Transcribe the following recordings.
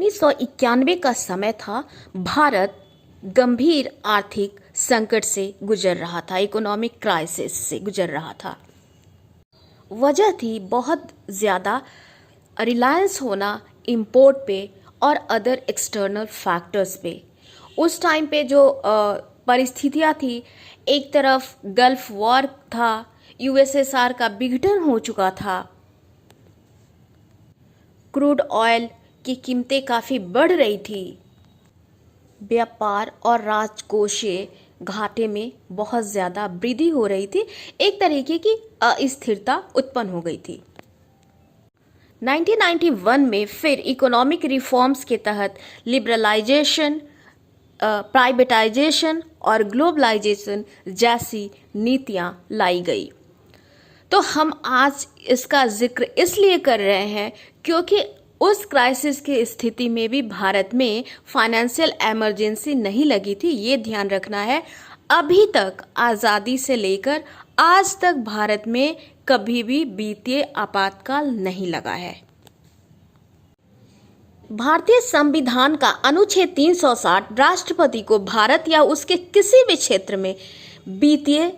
1991 का समय था। भारत गंभीर आर्थिक संकट से गुजर रहा था, इकोनॉमिक क्राइसिस से गुजर रहा था। वजह थी बहुत ज़्यादा रिलायंस होना इंपोर्ट पे और अदर एक्सटर्नल फैक्टर्स पे। उस टाइम पे जो परिस्थितियाँ थी, एक तरफ गल्फ वॉर था, यूएसएसआर का विघटन हो चुका था, क्रूड ऑयल की कीमतें काफ़ी बढ़ रही थी, व्यापार और राजकोषीय घाटे में बहुत ज़्यादा वृद्धि हो रही थी, एक तरीके की अस्थिरता उत्पन्न हो गई थी। 1991 में फिर इकोनॉमिक रिफॉर्म्स के तहत लिबरलाइजेशन, प्राइवेटाइजेशन और ग्लोबलाइजेशन जैसी नीतियां लाई गई। तो हम आज इसका जिक्र इसलिए कर रहे हैं क्योंकि उस क्राइसिस की स्थिति में भी भारत में फाइनेंशियल इमरजेंसी नहीं लगी थी। ये ध्यान रखना है, अभी तक आज़ादी से लेकर आज तक भारत में कभी भी वित्तीय आपातकाल नहीं लगा है। भारतीय संविधान का अनुच्छेद 360 राष्ट्रपति को भारत या उसके किसी भी क्षेत्र में वित्तीय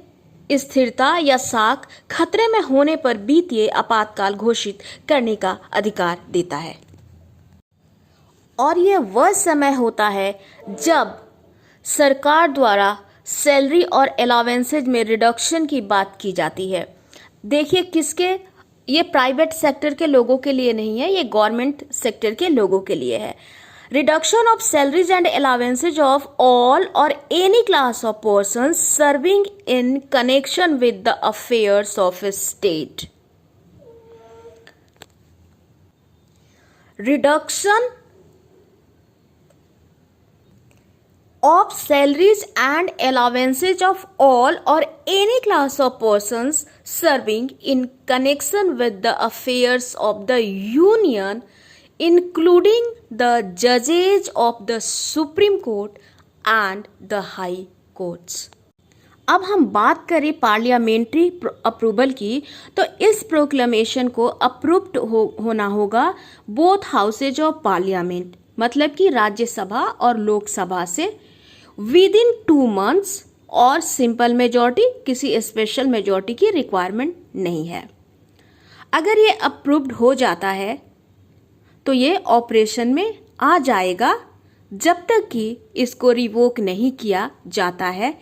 स्थिरता या साख खतरे में होने पर वित्तीय आपातकाल घोषित करने का अधिकार देता है। और यह वह समय होता है जब सरकार द्वारा सैलरी और अलाउंसेज में रिडक्शन की बात की जाती है। देखिए किसके, ये प्राइवेट सेक्टर के लोगों के लिए नहीं है, ये गवर्नमेंट सेक्टर के लोगों के लिए है। Reduction of salaries and allowances of all or any class of persons serving in connection with the affairs of a state. Reduction of salaries and allowances of all or any class of persons serving in connection with the affairs of the union, including the judges of the Supreme Court and the High Courts. अब हम बात करें parliamentary approval की, तो इस proclamation को approved होना होगा बोथ हाउसेज ऑफ पार्लियामेंट, मतलब कि राज्यसभा और लोकसभा से विद इन 2 months, और सिंपल मेजॉरिटी, किसी स्पेशल मेजॉरिटी की रिक्वायरमेंट नहीं है। अगर ये अप्रूव्ड हो जाता है तो ये ऑपरेशन में आ जाएगा जब तक कि इसको रिवोक नहीं किया जाता है